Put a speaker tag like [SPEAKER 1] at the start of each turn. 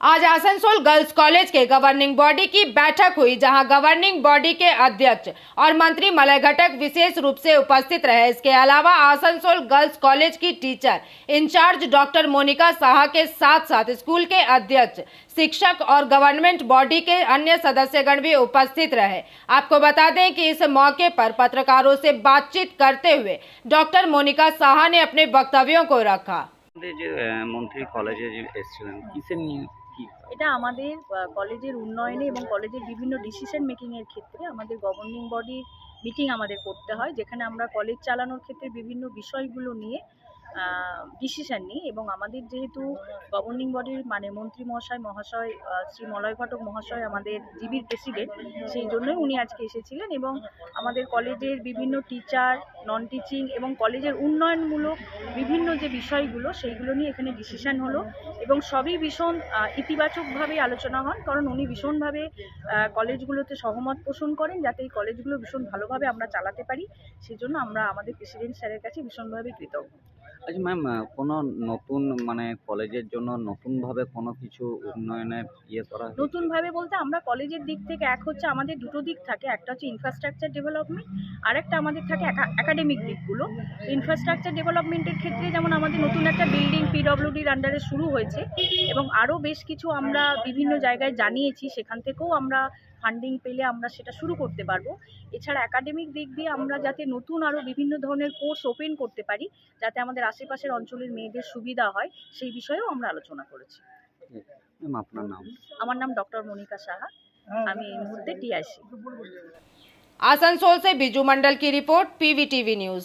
[SPEAKER 1] आज Asansol girls college के governing body की बैठक हुई, जहां गवर्निंग बॉडी के अध्यक्ष और मंत्री मलय घटक विशेष रूप से उपस्थित रहे। इसके अलावा आसनसोल गर्ल्स कॉलेज की teacher in charge doctor Monika Saha के साथ साथ स्कूल के अध्यक्ष, शिक्षक और गवर्नमेंट बॉडी के अन्य सदस्यगण भी उपस्थित रहे। आपको बता दें कि इस मौके पर पत्रकारों से बातचीत करते हुए डॉक्टर मोनिका साहा ने अपने वक्तव्यों को रखा।
[SPEAKER 2] মন্ত্রী কলেজে যে এসেছিলেন কিসের নিয়ে কি
[SPEAKER 3] এটা আমাদের কলেজের উন্নয়নে এবং কলেজের বিভিন্ন ডিসিশন মেকিং এর ক্ষেত্রে আমাদের গভর্নিং বডি মিটিং আমাদের করতে হয়, যেখানে আমরা কলেজ চালানোর ক্ষেত্রে বিভিন্ন বিষয়গুলো নিয়ে ডিসিশন নিই। এবং আমাদের যেহেতু গভর্নিং বডির মন্ত্রী মহাশয় শ্রী মলয় ঘটক মহাশয় আমাদের জিবির প্রেসিডেন্ট, সেই জন্যই উনি আজকে এসেছিলেন এবং আমাদের কলেজের বিভিন্ন টিচার, নন টিচিং এবং কলেজের উন্নয়নমূলক বিভিন্ন যে বিষয়গুলো সেইগুলো নিয়ে এখানে ডিসিশন হলো এবং সবই ভীষণ ইতিবাচকভাবে আলোচনা হন, কারণ উনি ভীষণভাবে কলেজগুলোতে সহমত পোষণ করেন যাতে এই কলেজগুলো ভীষণ ভালোভাবে আমরা চালাতে পারি। সেই জন্য আমরা আমাদের প্রেসিডেন্ট স্যারের কাছে ভীষণভাবে কৃতজ্ঞ।
[SPEAKER 2] আচ্ছা ম্যাম, কোনো নতুন কলেজের জন্য নতুনভাবে কোনো কিছু উন্নয়নের করা
[SPEAKER 3] নতুনভাবে বলতে আমরা কলেজের দিক থেকে এক হচ্ছে আমাদের দুটো দিক থাকে, একটা হচ্ছে ইনফ্রাস্ট্রাকচার ডেভেলপমেন্ট, আর একটা আমাদের থাকে একাডেমিক দিকগুলো। ইনফ্রাস্ট্রাকচার ডেভেলপমেন্টের ক্ষেত্রে যেমন আমাদের নতুন একটা বিল্ডিং পিডব্লিউডির আন্ডারে শুরু হয়েছে এবং আরও বেশ কিছু আমরা বিভিন্ন জায়গায় জানিয়েছি, সেখান থেকেও আমরা ফান্ডিং পেলে আমরা সেটা শুরু করতে পারবো। এছাড়া একাডেমিক দিক দিয়ে আমরা যাতে নতুন আরও বিভিন্ন ধরনের কোর্স ওপেন করতে পারি যাতে আমাদের আশেপাশের অঞ্চলের মেয়েদের সুবিধা হয়, সেই বিষয়েও আমরা আলোচনা করেছি।
[SPEAKER 2] আপনার নাম?
[SPEAKER 3] আমার নাম ডॉक्टर मोनिका साहा, আমি এই মুহূর্তে টিআইসি।
[SPEAKER 1] आसनसोल से बिजू मंडल की रिपोर्ट, पीवीटीवी न्यूज।